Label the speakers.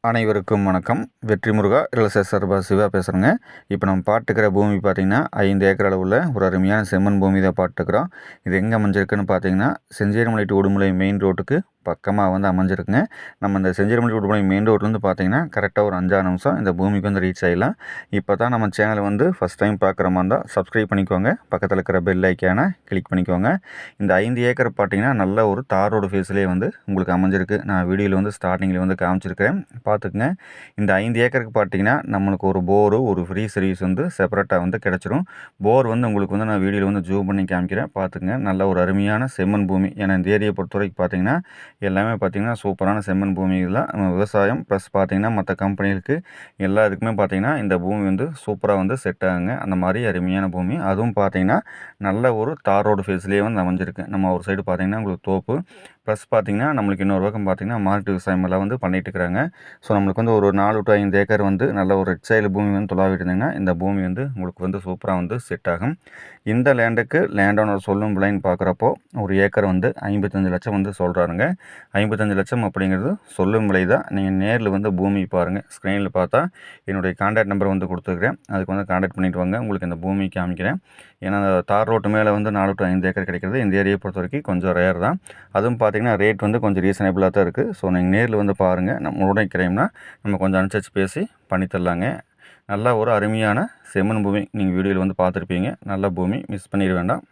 Speaker 1: அனைவருக்கும் வணக்கம். வெற்றி முருகா ரியல் சார்பா சிவா பேசுகிறேங்க. இப்போ நம்ம பார்த்துக்கிற பூமி பார்த்திங்கன்னா 5 ஏக்கர் அளவுள்ள ஒரு அருமையான செம்மண் பூமி தான் பார்த்துக்கிறோம். இது எங்கே அமைஞ்சிருக்குன்னு பார்த்தீங்கன்னா செஞ்சேரிமலை டு உடுமலை மெயின் ரோட்டுக்கு பக்கமாக வந்து அமைஞ்சிருக்குங்க. நம்ம இந்த செஞ்சேரிமலை டு உடுமலை மெயின் ரோட்லேருந்து பார்த்தீங்கன்னா கரெக்டாக ஒரு 5-6 நிமிஷம் இந்த பூமிக்கு வந்து ரீச் ஆகிடலாம். இப்போ தான் நம்ம சேனலை வந்து ஃபஸ்ட் டைம் பார்க்குற மாதிரி இருந்தால் சப்ஸ்கிரைப் பண்ணிக்கோங்க. பக்கத்தில் இருக்கிற பெல் ஐக்கானை கிளிக் பண்ணிக்கோங்க. இந்த 5 ஏக்கர் பார்த்தீங்கன்னா நல்ல ஒரு தார் ரோடு ஃபேஸ்லேயே வந்து உங்களுக்கு அமைஞ்சிருக்கு. நான் வீடியோவில் வந்து ஸ்டார்டிங்கில் வந்து காமிச்சிருக்கிறேன், பார்த்துக்குங்க. இந்த 5 ஏக்கருக்கு பார்த்தீங்கன்னா நம்மளுக்கு ஒரு போரு, ஒரு ஃப்ரீ சர்வீஸ் வந்து செப்பரேட்டாக வந்து கிடச்சிரும். போர் வந்து உங்களுக்கு வந்து நான் வீடியோவில் வந்து ஜூம் பண்ணி காமிக்கிறேன், பார்த்துக்குங்க. நல்ல ஒரு அருமையான செம்மண் பூமி. ஏன்னா இந்த ஏரியை பொறுத்த வரைக்கும் பார்த்தீங்கன்னா எல்லாமே பார்த்தீங்கன்னா சூப்பரான செம்மண் பூமியில் விவசாயம் ப்ளஸ் பார்த்தீங்கன்னா மற்ற கம்பெனிகளுக்கு எல்லா இதுக்குமே பார்த்தீங்கன்னா இந்த பூமி வந்து சூப்பராக வந்து செட் ஆகுங்க. அந்த மாதிரி அருமையான பூமி. அதுவும் பார்த்தீங்கன்னா நல்ல ஒரு தார் ரோடு ஃபேஸ்லேயே வந்து அமைஞ்சிருக்கு. நம்ம ஒரு சைடு பார்த்தீங்கன்னா உங்களுக்கு தோப்பு ப்ளஸ் பார்த்தீங்கன்னா நம்மளுக்கு இன்னொரு பக்கம் பார்த்தீங்கன்னா மாட்டு விவசாயம் எல்லாம் வந்து பண்ணிட்டு இருக்கிறாங்க. ஸோ நம்மளுக்கு வந்து ஒரு 4 to 5 ஏக்கர் வந்து நல்ல ஒரு ரெட் சைடு பூமி வந்து தொலாவிட்டு இருந்தீங்கன்னா இந்த பூமி வந்து உங்களுக்கு வந்து சூப்பராக வந்து செட் ஆகும். இந்த லேண்டுக்கு லேண்ட் ஓனர் சொல்லும் விலைன்னு பார்க்குறப்போ ஒரு ஏக்கர் வந்து 55 லட்சம் வந்து சொல்கிறாருங்க. 55 லட்சம் அப்படிங்கிறது சொல்லும் விலை தான். நீங்கள் நேரில் வந்து பூமி பாருங்கள். ஸ்க்ரீனில் பார்த்தா என்னுடைய கான்டாக்ட் நம்பர் வந்து கொடுத்துருக்குறேன். அதுக்கு வந்து கான்டாக்ட் பண்ணிவிட்டு வாங்க, உங்களுக்கு இந்த பூமி காமிக்கிறேன். ஏன்னா தார் ரோட்டு மேலே வந்து 4 to 5 ஏக்கர் கிடைக்கிறது இந்த ஏரியை பொறுத்த வரைக்கும் கொஞ்சம் ரேர் தான். அதுவும் பார்த்தீங்கன்னா ரேட் வந்து கொஞ்சம் ரீசனபிளாக தான் இருக்குது. ஸோ நீங்கள் நேரில் வந்து பாருங்கள். நம்ம உடனே கிரைம்னா நம்ம கொஞ்சம் அனுசரித்து பேசி பண்ணித்தரலாங்க. நல்லா ஒரு அருமையான செம்மண் பூமி நீங்கள் வீடியோவில் வந்து பார்த்துருப்பீங்க. நல்ல பூமி, மிஸ் பண்ணிட வேண்டாம்.